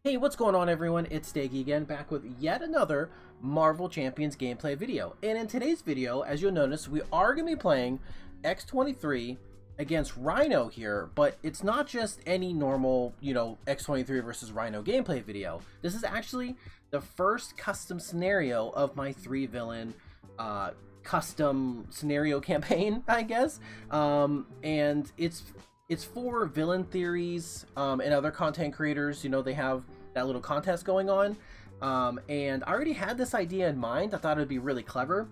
Hey, what's going on everyone? It's Staggy again, back with yet another Marvel Champions gameplay video. And in today's video, as you'll notice, we are going to be playing X-23 against Rhino here, but it's not just any normal, X-23 versus Rhino gameplay video. This is actually the first custom scenario of my 3-villain custom scenario campaign, I guess. And it's for villain theories and other content creators. They have that little contest going on, and I already had this idea in mind. I thought it would be really clever,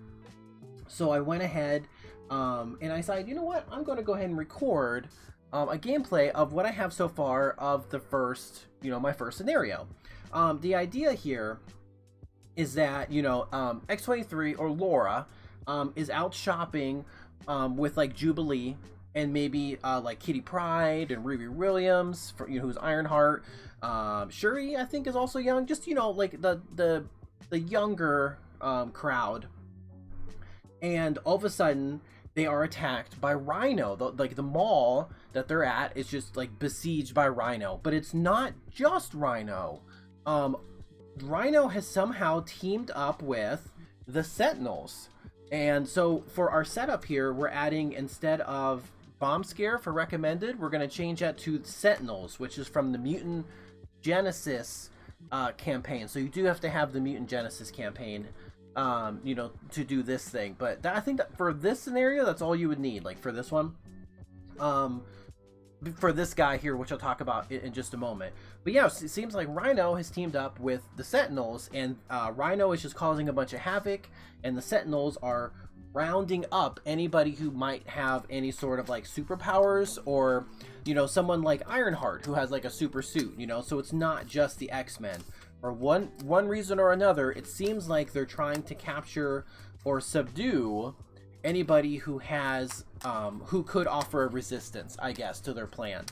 so I went ahead and I decided, you know what, I'm going to go ahead and record a gameplay of what I have so far of the first, my first scenario. The idea here is that X-23 or Laura is out shopping with like Jubilee and maybe like Kitty Pryde and Ruby Williams, who's Ironheart. Shuri, I think, is also young. Just like the younger crowd. And all of a sudden, they are attacked by Rhino. The mall that they're at is just like besieged by Rhino. But it's not just Rhino. Rhino has somehow teamed up with the Sentinels. And so for our setup here, we're adding, instead of Bomb Scare for recommended, we're going to change that to Sentinels, which is from the Mutant Genesis campaign. So you do have to have the Mutant Genesis campaign, to do this thing. But I think that for this scenario, that's all you would need. Like for this one, for this guy here, which I'll talk about in just a moment. But yeah, it seems like Rhino has teamed up with the Sentinels, and Rhino is just causing a bunch of havoc, and the Sentinels are rounding up anybody who might have any sort of like superpowers, or someone like Ironheart who has like a super suit. So it's not just the X-Men. For one reason or another, it seems like they're trying to capture or subdue anybody who has who could offer a resistance, I guess, to their plan.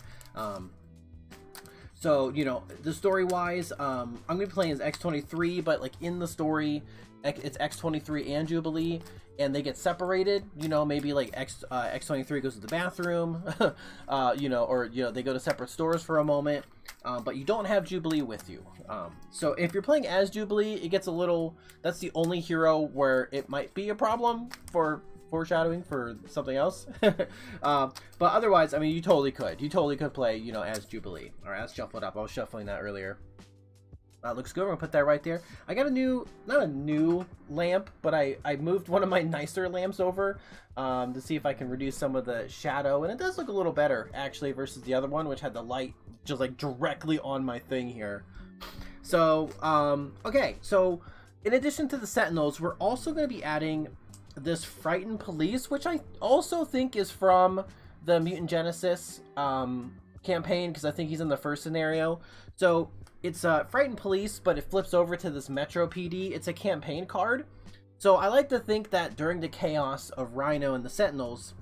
So the story wise, I'm gonna be playing as X-23, but like in the story, it's X-23 and Jubilee, and they get separated. Maybe like X-23 goes to the bathroom, or they go to separate stores for a moment. But you don't have Jubilee with you. So if you're playing as Jubilee, it gets a little. That's the only hero where it might be a problem for foreshadowing for something else. But otherwise, I mean, you totally could play, as Jubilee. All right, let's shuffle it up. I was shuffling that earlier. Looks good. We're gonna put that right there. I got not a new lamp, but I moved one of my nicer lamps over to see if I can reduce some of the shadow, and it does look a little better actually versus the other one, which had the light just like directly on my thing here. So okay, so in addition to the Sentinels, we're also going to be adding this Frightened Police, which I also think is from the Mutant Genesis campaign, because I think he's in the first scenario. So it's Frightened Police, but it flips over to this Metro PD. It's a campaign card. So I like to think that during the chaos of Rhino and the Sentinels,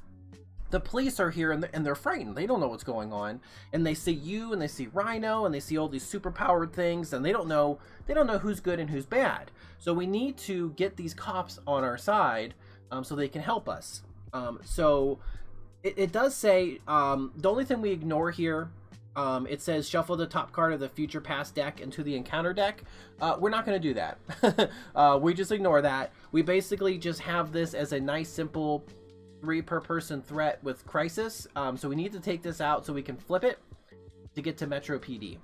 the police are here and they're frightened. They don't know what's going on, and they see you and they see Rhino and they see all these superpowered things, and they don't know who's good and who's bad. So we need to get these cops on our side so they can help us. So it does say the only thing we ignore here, it says shuffle the top card of the future past deck into the encounter deck. We're not going to do that. We just ignore that. We basically just have this as a nice simple 3 per person threat with Crisis. So we need to take this out so we can flip it to get to Metro PD.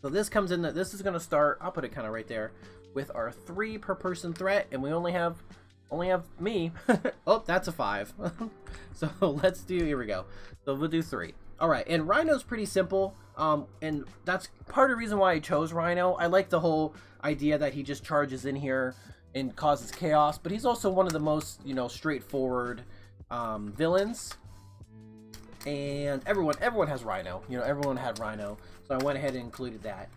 So this comes in, this is going to start, I'll put it kind of right there, with our 3 per person threat, and we only have me. Oh, that's a 5. So let's do, here we go. So we'll do 3. All right, and Rhino's pretty simple, and that's part of the reason why I chose Rhino. I like the whole idea that he just charges in here and causes chaos, but he's also one of the most, straightforward villains. And everyone has Rhino. Everyone had Rhino, so I went ahead and included that.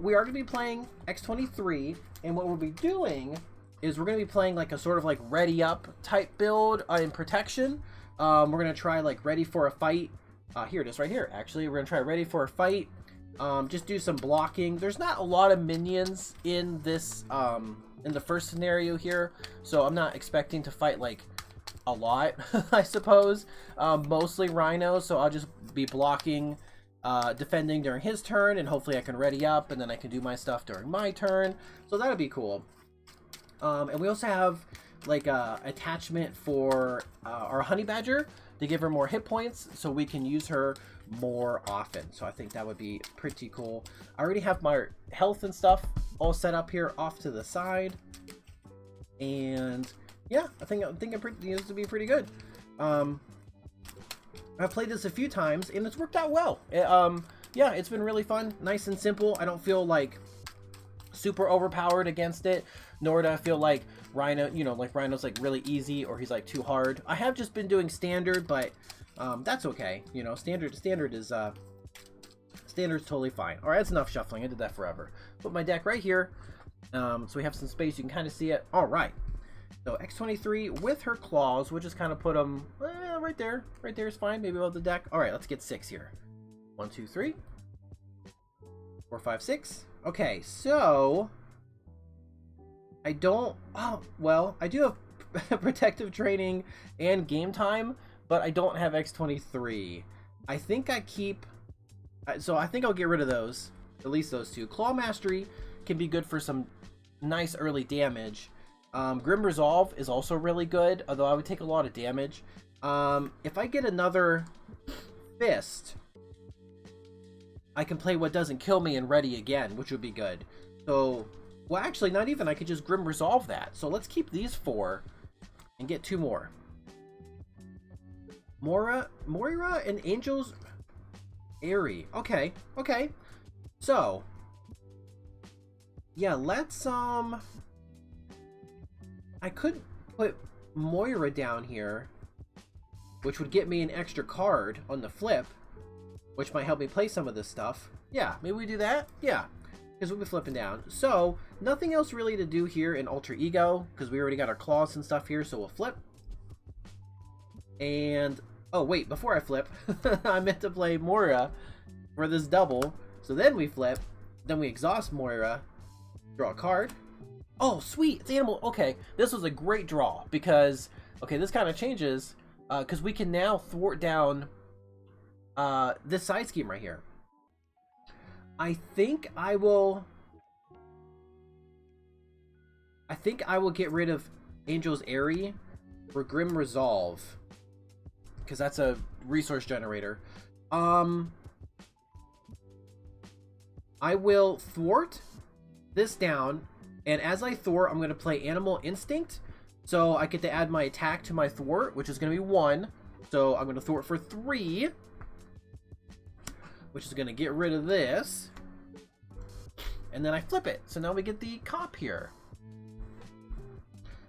We are going to be playing X-23, and what we'll be doing is we're going to be playing like a sort of like ready up type build in protection. We're going to try like ready for a fight. Here it is right here. Actually, we're going to try ready for a fight. Just do some blocking. There's not a lot of minions in this in the first scenario here, so I'm not expecting to fight like a lot, I suppose. Mostly Rhino, so I'll just be blocking defending during his turn, and hopefully I can ready up, and then I can do my stuff during my turn. So that'll be cool. And we also have like a attachment for our honey badger to give her more hit points, so we can use her more often. So I think that would be pretty cool. I already have my health and stuff all set up here off to the side, and yeah, I think it needs to be pretty good. I've played this a few times and it's worked out well. Yeah, it's been really fun, nice and simple. I don't feel like super overpowered against it, nor do I feel like Rhino, you know, like Rhino's like really easy or he's like too hard. I have just been doing standard, but that's okay. You know, standard is totally fine. All right, that's enough shuffling. I did that forever. Put my deck right here, so we have some space. You can kind of see it. All right. So X-23 with her claws, we'll just kind of put them right there. Right there is fine. Maybe above the deck. All right, let's get 6 here. 1, 2, 3, 4, 5, 6. Okay, so I don't. Oh, well, I do have protective training and game time, but I don't have X-23. I think I keep. So I think I'll get rid of those. At least those two. Claw Mastery can be good for some nice early damage. Grim Resolve is also really good, although I would take a lot of damage. If I get another Fist, I can play What Doesn't Kill Me and ready again, which would be good. So, well, actually, not even. I could just Grim Resolve that. So let's keep these 4 and get 2 more. Moira and Angel's Airy. Okay, okay. So, yeah, let's, I could put Moira down here, which would get me an extra card on the flip, which might help me play some of this stuff. Yeah, maybe we do that? Yeah, because we'll be flipping down. So, nothing else really to do here in Alter Ego, because we already got our claws and stuff here, so we'll flip. And, oh wait, before I flip, I meant to play Moira for this double. So then we flip, then we exhaust Moira, draw a card. Oh, sweet, it's animal. Okay, this was a great draw because, okay, this kind of changes because we can now thwart down this side scheme right here. I think I will get rid of Angel's Airy for Grim Resolve because that's a resource generator. I will thwart this down. And as I thwart, I'm going to play Animal Instinct. So I get to add my attack to my thwart, which is going to be 1. So I'm going to thwart for 3. Which is going to get rid of this. And then I flip it. So now we get the cop here.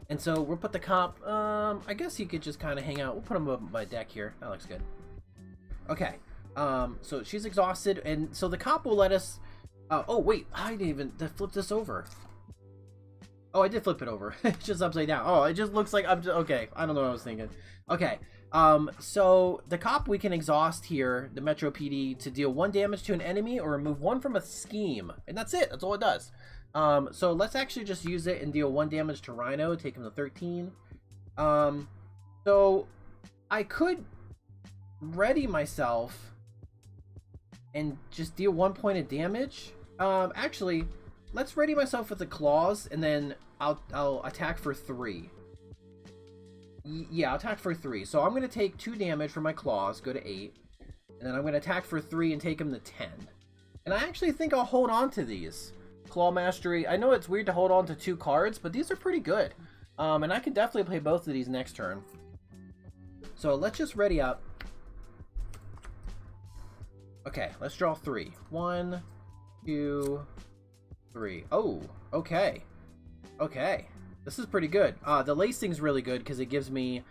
And so we'll put the cop, I guess he could just kind of hang out. We'll put him on my deck here. That looks good. Okay. So she's exhausted. And so the cop will let us... oh, wait. I didn't even flip this over. Oh, I did flip it over. It's just upside down. Oh, it just looks like I'm just... Okay, I don't know what I was thinking. Okay, so the cop we can exhaust here, the Metro PD, to deal 1 damage to an enemy or remove 1 from a scheme. And that's it. That's all it does. So let's actually just use it and deal 1 damage to Rhino, take him to 13. So I could ready myself and just deal 1 point of damage. Actually... Let's ready myself with the claws, and then I'll attack for 3. Yeah, I'll attack for 3. So I'm going to take 2 damage from my claws, go to 8. And then I'm going to attack for 3 and take him to 10. And I actually think I'll hold on to these. Claw Mastery. I know it's weird to hold on to 2 cards, but these are pretty good. And I can definitely play both of these next turn. So let's just ready up. Okay, let's draw 3. 1, 2... 3. Oh, okay. Okay. This is pretty good. The lacing's really good because it gives me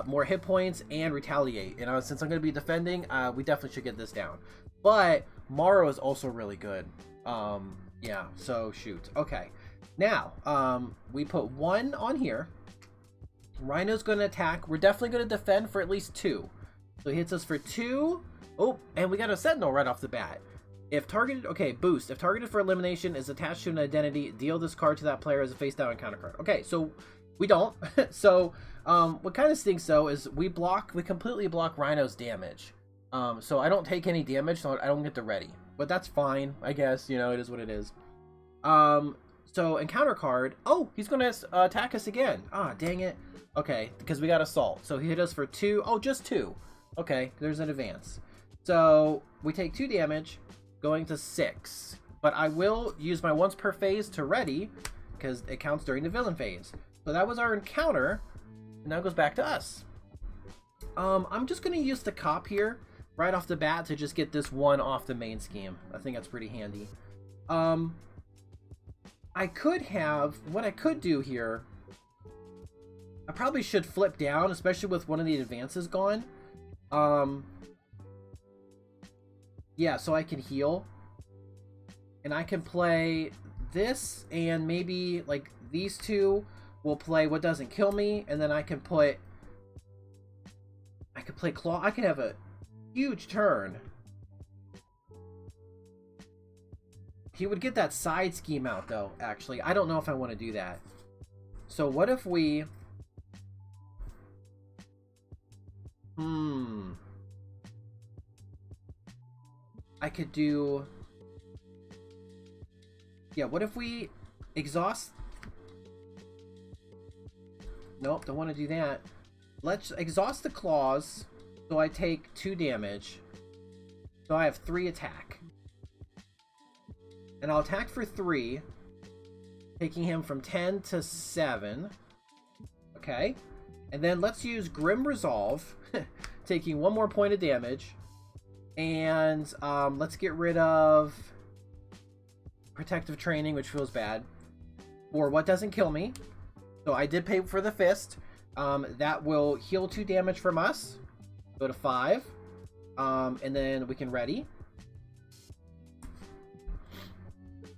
more hit points and retaliate. And since I'm going to be defending, we definitely should get this down. But Morrow is also really good. Yeah, so shoot. Okay. Now, we put 1 on here. Rhino's going to attack. We're definitely going to defend for at least 2. So he hits us for 2. Oh, and we got a Sentinel right off the bat. If targeted, okay, boost. If targeted for elimination is attached to an identity, deal this card to that player as a face down encounter card. Okay, so we don't. So what kind of stinks though is we completely block Rhino's damage. So I don't take any damage, so I don't get the ready. But that's fine, I guess. You know, it is what it is. So encounter card. Oh, he's gonna attack us again. Ah, dang it. Okay, because we got assault. So he hit us for 2. Oh, just 2. Okay, there's an advance. So we take 2 damage, going to 6. But I will use my once per phase to ready, because it counts during the villain phase. So that was our encounter, and now it goes back to us. I'm just going to use the cop here right off the bat to just get this one off the main scheme. I think that's pretty handy. I could have, what I could do here, I probably should flip down, especially with one of the advances gone. Yeah, so I can heal. And I can play this, and maybe, like, these two will play What Doesn't Kill Me, and then I can put... I could play Claw. I could have a huge turn. He would get that side scheme out, though, actually. I don't know if I want to do that. So what if we... I could do... Yeah, what if we exhaust... Nope, don't want to do that. Let's exhaust the claws, so I take 2 damage. So I have 3 attack. And I'll attack for 3, taking him from 10 to 7. Okay. And then let's use Grim Resolve, taking 1 more point of damage. And let's get rid of Protective Training, which feels bad, for What Doesn't Kill Me. So I did pay for the fist. That will heal 2 damage from us. Go to 5. And then we can ready.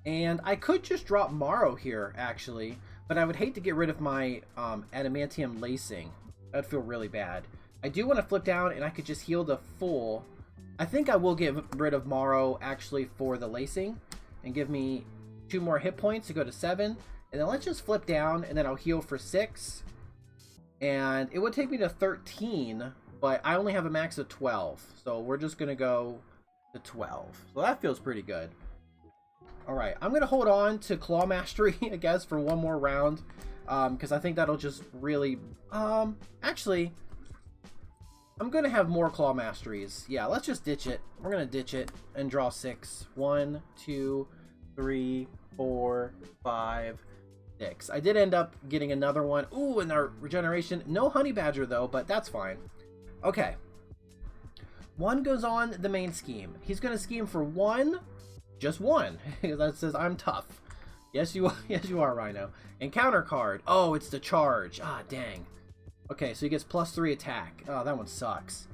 And I could just drop Morrow here, actually. But I would hate to get rid of my Adamantium Lacing. That would feel really bad. I do want to flip down, and I could just heal the full. I think I will get rid of Morrow, actually, for the Lacing. And give me 2 more hit points to go to 7. And then let's just flip down, and then I'll heal for 6. And it would take me to 13, but I only have a max of 12. So we're just going to go to 12. So that feels pretty good. Alright, I'm going to hold on to Claw Mastery, I guess, for 1 more round. Because I think that'll just really... actually, I'm going to have more Claw Masteries. Yeah, let's just ditch it. We're going to ditch it and draw 6. 1, 2, 3, 4, 5, 6. I did end up getting another one. Ooh, and our regeneration. No Honey Badger, though, but that's fine. Okay. 1 goes on the main scheme. He's going to scheme for 1... Just 1. That says I'm tough. Yes, you are. Yes, you are, Rhino. Encounter card. Oh, it's the charge. Ah, dang. Okay, so he gets +3 attack. Oh, that one sucks.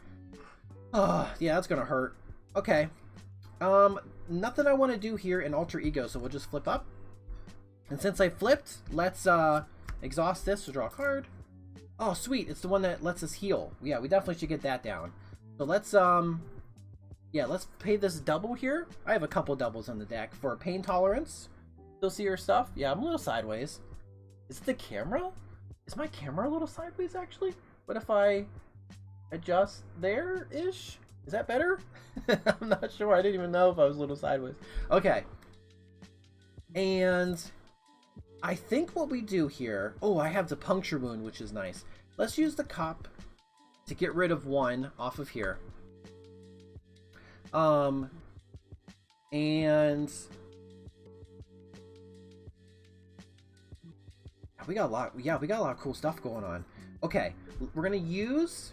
Oh, yeah, that's gonna hurt. Okay. Nothing I want to do here in Alter Ego, so we'll just flip up. And since I flipped, let's exhaust this to draw a card. Oh, sweet. It's the one that lets us heal. Yeah, we definitely should get that down. So let's yeah, let's pay this double here. I have a couple doubles on the deck for pain tolerance. Still see your stuff? Yeah, I'm a little sideways. Is it the camera? Is my camera a little sideways, actually? What if I adjust there-ish? Is that better? I'm not sure. I didn't even know if I was a little sideways. Okay. And I think what we do here... Oh, I have the puncture wound, which is nice. Let's use the cop to get rid of 1 off of here. And we got a lot. Yeah, we got a lot of cool stuff going on. Okay, we're gonna use.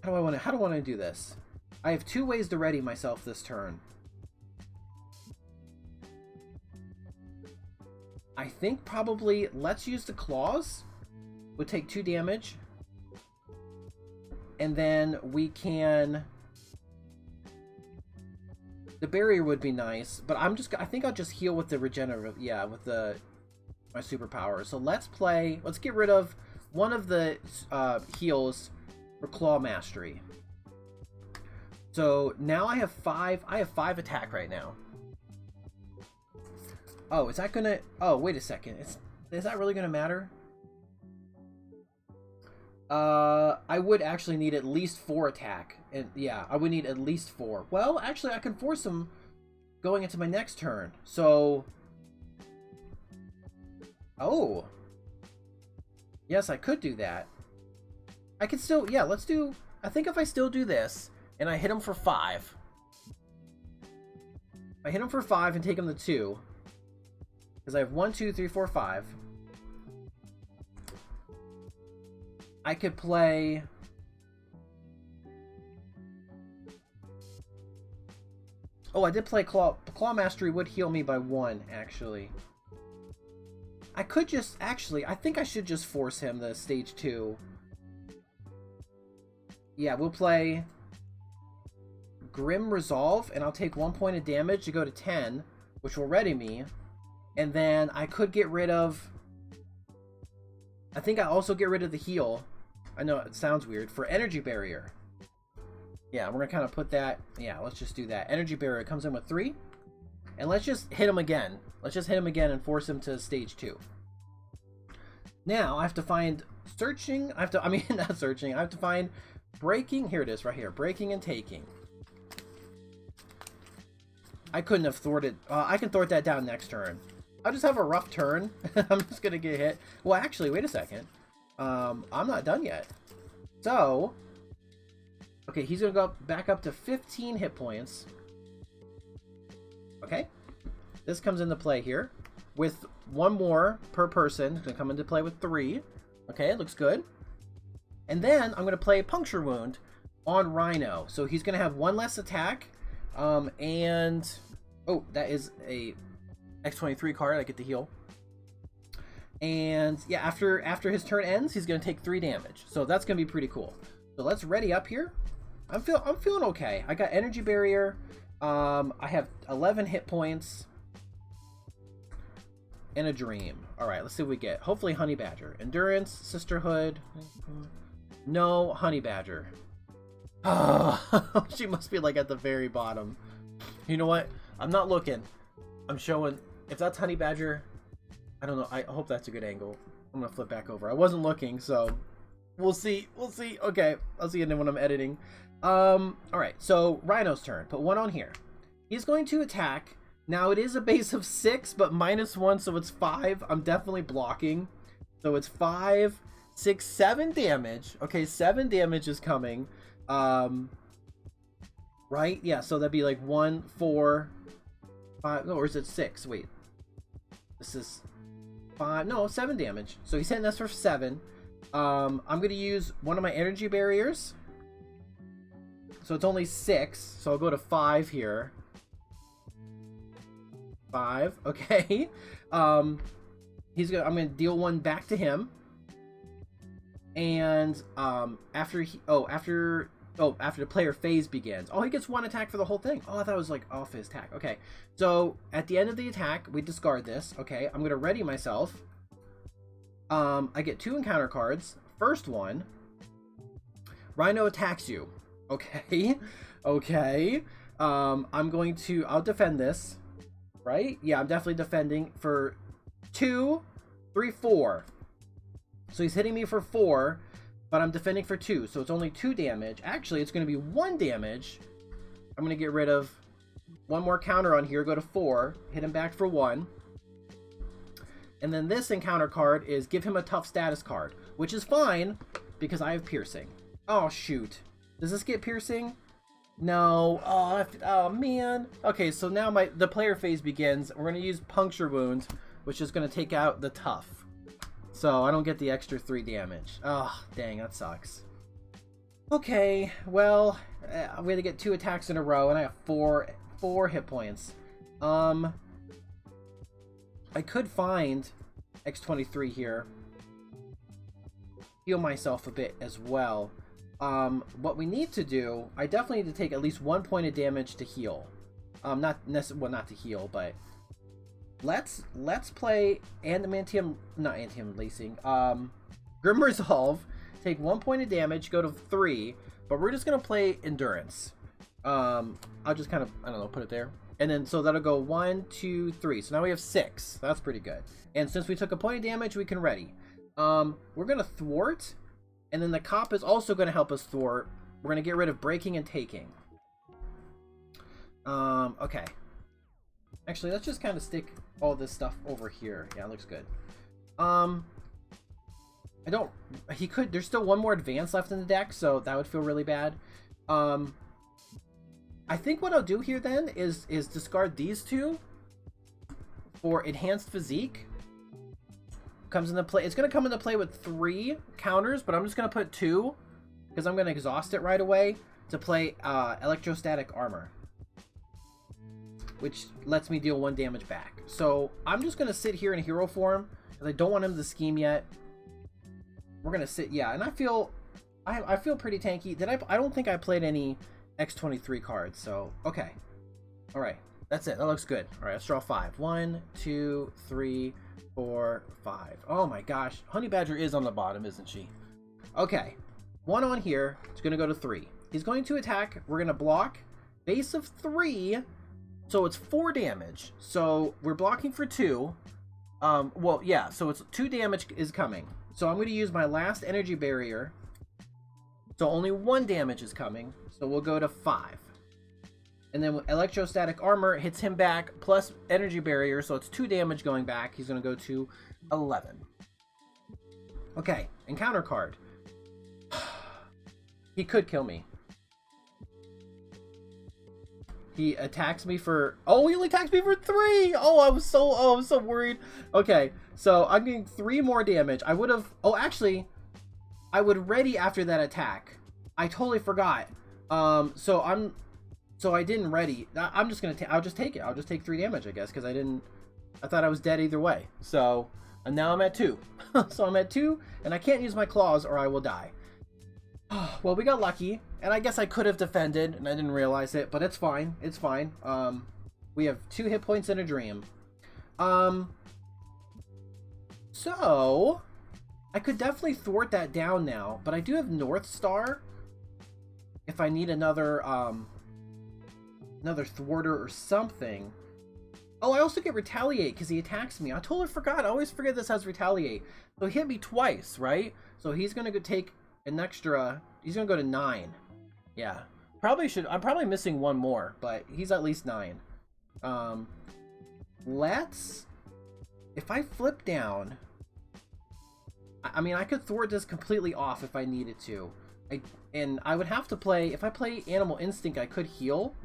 How do I want to do this? I have 2 ways to ready myself this turn. I think probably let's use the claws. We'll take 2 damage. And then we can... The barrier would be nice, but I think I'll just heal with the regenerative, yeah, with my superpower. So let's get rid of one of the heals for Claw Mastery. So now I have 5 attack right now. Oh, is that gonna... Oh, wait a second. Is that really gonna matter? I would actually need at least 4 attack. And yeah, I would need at least 4. Well, actually, I can force him going into my next turn. So... Oh. Yes, I could do that. I could still... Yeah, let's do... I think if I still do this, and I hit him for 5. I hit him for 5 and take him to 2. Because I have 1, 2, 3, 4, 5. I could play... Oh, I did play Claw. Claw Mastery would heal me by 1, actually. I could just... Actually, I think I should just force him to stage 2. Yeah, we'll play Grim Resolve, and I'll take 1 point of damage to go to 10, which will ready me. And then I could get rid of... I think I also get rid of the heal. I know it sounds weird. For Energy Barrier. Yeah, we're going to kind of put that... Yeah, let's just do that. Energy Barrier comes in with 3. And let's just hit him again. Let's just hit him again and force him to stage 2. Now, I have to find... Searching... I mean, not searching. I have to find... Breaking... Here it is, right here. Breaking and taking. I couldn't have thwarted... I can thwart that down next turn. I'll just have a rough turn. I'm just going to get hit. Well, actually, wait a second. I'm not done yet. So... Okay, he's going to go back up to 15 hit points. Okay. This comes into play here. With 1 more per person. It's going to come into play with 3. Okay, it looks good. And then I'm going to play Puncture Wound on Rhino. So he's going to have 1 less attack. And... Oh, that is a X-23 card. I get to heal. And yeah, after his turn ends, he's going to take 3 damage. So that's going to be pretty cool. So let's ready up here. I'm feeling okay. I got Energy Barrier. I have 11 hit points. And a Dream. Alright, let's see what we get. Hopefully Honey Badger. Endurance, Sisterhood. No, Honey Badger. Oh, she must be like at the very bottom. You know what? I'm not looking. I'm showing. If that's Honey Badger, I don't know. I hope that's a good angle. I'm going to flip back over. I wasn't looking, so we'll see. We'll see. Okay, I'll see you when I'm editing. Alright, so Rhino's turn. Put 1 on here. He's going to attack. Now, it is a base of 6, but -1, so it's 5. I'm definitely blocking. So it's 5, 6, 7 damage. Okay, 7 damage is coming. Right? Yeah, so that'd be like 1, 4, 5. No, or is it 6? Wait. This is 5. No, 7 damage. So he's hitting us for 7. I'm going to use one of my Energy Barriers. So it's only 6. So I'll go to 5 here. 5. Okay. I'm gonna deal 1 back to him. And after the player phase begins. Oh, he gets 1 attack for the whole thing. Oh, I thought it was like off his attack. Okay. So at the end of the attack, we discard this. Okay. I'm gonna ready myself. I get 2 encounter cards. First one, Rhino attacks you. Okay. Okay. I'll defend this. Right? Yeah, I'm definitely defending for 2, 3, 4. So he's hitting me for 4, but I'm defending for 2. So it's only 2 damage. Actually, it's going to be 1 damage. I'm going to get rid of 1 more counter on here, go to 4, hit him back for 1. And then this encounter card is give him a tough status card, which is fine because I have piercing. Oh, shoot. Does this get piercing? No. Oh man. Okay, so now the player phase begins. We're going to use Puncture Wound, which is going to take out the tough. So I don't get the extra 3 damage. Oh, dang, that sucks. Okay, well, I'm going to get 2 attacks in a row, and I have 4 hit points. I could find X-23 here. Heal myself a bit as well. What we need to do, I definitely need to take at least 1 point of damage to heal. Not to heal, but let's play Grim Resolve, take 1 point of damage, go to 3, but we're just gonna play Endurance. I'll just kind of, I don't know, put it there. And then, so that'll go 1, 2, 3. So now we have 6. That's pretty good. And since we took a point of damage, we can ready. We're gonna thwart. And then the cop is also going to help us thwart. We're going to get rid of breaking and taking. Okay. Actually, let's just kind of stick all this stuff over here. Yeah, it looks good. There's still one more advance left in the deck, so that would feel really bad. I think what I'll do here then is discard these two for enhanced physique. Comes into play. It's going to come into play with 3 counters, but I'm just going to put 2 because I'm going to exhaust it right away to play electrostatic armor, which lets me deal 1 damage back. So I'm just going to sit here in hero form because I don't want him to scheme yet. We're going to sit, yeah, and I feel pretty tanky. I don't think I played any X-23 cards, so okay. All right, that's it. That looks good. All right, let's draw 5. 1, 2, 3, 4, 5. Oh my gosh, Honey Badger is on the bottom, isn't she? Okay, 1 on here. It's going to go to 3. He's going to attack. We're going to block. Base of 3. So it's 4 damage. So we're blocking for 2. Well, yeah, so it's 2 damage is coming. So I'm going to use my last energy barrier. So only 1 damage is coming. So we'll go to 5. And then electrostatic armor hits him back plus energy barrier. So it's 2 damage going back. He's going to go to 11. Okay, encounter card. He could kill me. He attacks me for... Oh, he only attacks me for 3! Oh, I was so worried. Okay, so I'm getting 3 more damage. I would have... Oh, actually, I would ready after that attack. I totally forgot. So I didn't ready. I'm just gonna... I'll just take it. I'll just take 3 damage, I guess, because I thought I was dead either way. So, and now I'm at 2. So I'm at 2, and I can't use my claws or I will die. Well, we got lucky, and I guess I could have defended, and I didn't realize it, but it's fine. It's fine. We have 2 hit points and a dream. So I could definitely thwart that down now, but I do have North Star. If I need another thwarter or something. Oh, I also get retaliate because he attacks me. I totally forgot. I always forget this has retaliate. So he hit me twice, right? So he's gonna go take an extra. He's gonna go to 9. Yeah, I'm probably missing 1 more, but he's at least 9. If I flip down, I mean, I could thwart this completely off if I needed to. And I would have to play, if I play Animal Instinct, I could heal,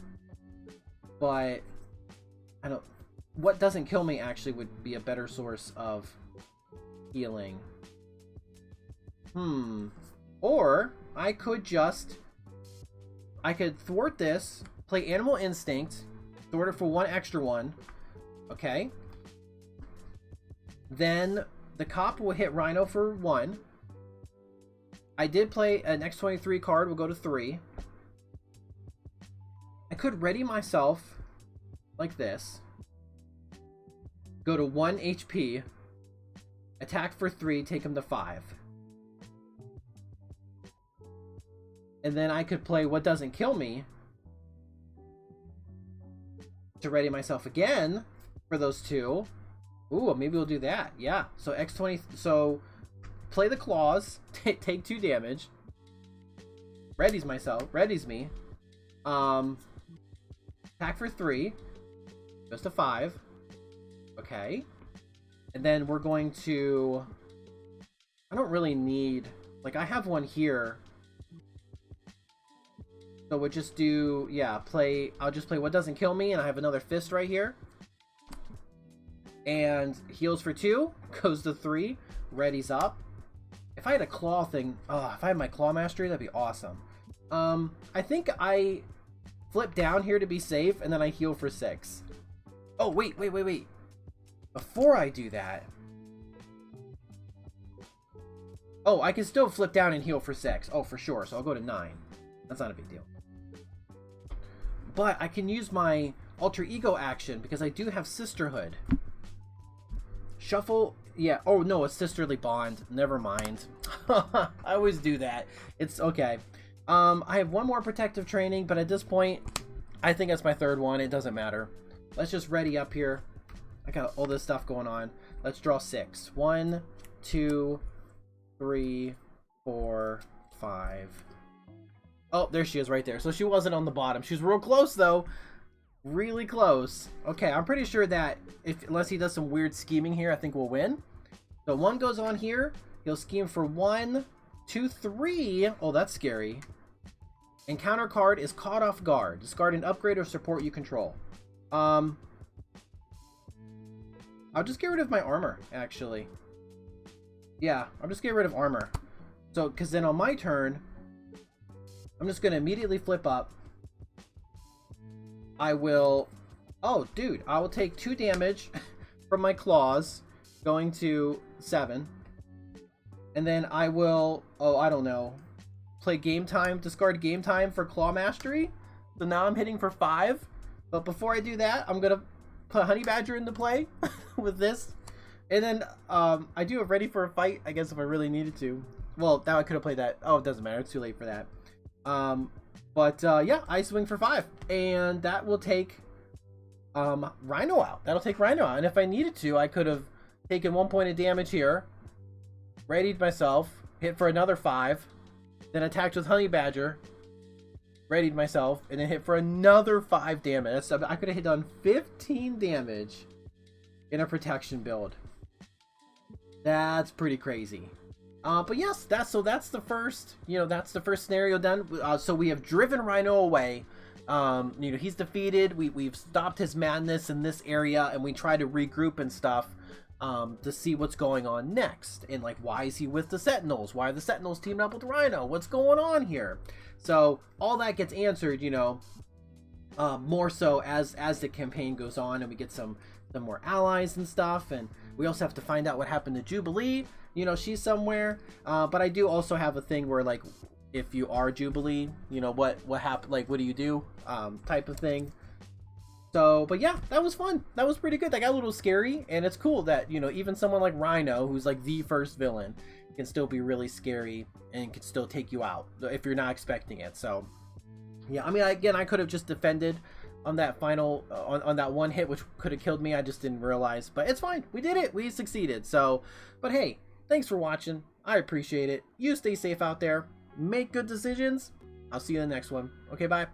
but I don't. What doesn't kill me actually would be a better source of healing. Or I could thwart this, play Animal Instinct, thwart it for 1 extra 1. Okay. Then the cop will hit Rhino for 1. I did play an X-23 card, will go to 3. I could ready myself like this. Go to 1 HP. Attack for 3, take him to 5. And then I could play What Doesn't Kill Me to ready myself again for those 2. Ooh, maybe we'll do that. Yeah. So X20. So play the claws. Take 2 damage. Readies me. Attack for 3. Goes to 5. Okay. And then we're going to... I don't really need... Like, I have 1 here. So we'll just do... Yeah, I'll just play What Doesn't Kill Me, and I have another fist right here. And heals for 2. Goes to 3. Readies up. If I had a claw thing... Oh, if I had my claw mastery, that'd be awesome. I think I flip down here to be safe, and then I heal for 6. Oh, wait. Before I do that... Oh, I can still flip down and heal for 6. Oh, for sure. So I'll go to 9. That's not a big deal. But I can use my alter ego action because I do have Sisterhood. Shuffle... Yeah. Oh, no, a Sisterly Bond. Never mind. I always do that. It's okay. I have 1 more protective training, but at this point, I think that's my 3rd one. It doesn't matter. Let's just ready up here. I got all this stuff going on. Let's draw 6. 1, 2, 3, 4, 5. Oh, there she is right there. So she wasn't on the bottom. She was real close, though. Really close. Okay, I'm pretty sure that unless he does some weird scheming here, I think we'll win. So 1 goes on here. He'll scheme for 1, 2, 3. Oh, that's scary. Encounter card is caught off guard. Discard an upgrade or support you control. I'll just get rid of my armor, actually. Yeah, I'll just get rid of armor. So, because then on my turn, I'm just going to immediately flip up. I will... Oh, dude, I will take 2 damage from my claws, going to 7. And then I will... Oh, I don't know. Play game time, discard game time for claw mastery. So now I'm hitting for 5. But before I do that, I'm going to put Honey Badger into play with this. And then I do have ready for a fight, I guess, if I really needed to. Well, now I could have played that. Oh, it doesn't matter. It's too late for that. Yeah, I swing for 5. And that will take Rhino out. That'll take Rhino out. And if I needed to, I could have taken 1 point of damage here. Readied myself. Hit for another 5. Then attacked with Honey Badger. Readied myself. And then hit for another 5 damage. So I could have done 15 damage in a protection build. That's pretty crazy. But yes, that's the first, that's the first scenario done. So we have driven Rhino away. He's defeated. We've stopped his madness in this area, and we try to regroup and stuff to see what's going on next. And like, why is he with the Sentinels? Why are the Sentinels teaming up with Rhino? What's going on here? So all that gets answered, more so as the campaign goes on, and we get some more allies and stuff, and we also have to find out what happened to Jubilee. She's somewhere, but I do also have a thing where, like, if you are Jubilee, what happened, like, what do you do, type of thing. So, but yeah, that was fun. That was pretty good. That got a little scary, and it's cool that, even someone like Rhino, who's like the first villain, can still be really scary and can still take you out if you're not expecting it. So yeah, I mean, again, I could have just defended on that final on that one hit, which could have killed me. I just didn't realize, but it's fine. We did it. We succeeded. So, but hey, thanks for watching. I appreciate it. You stay safe out there. Make good decisions. I'll see you in the next one. Okay, bye.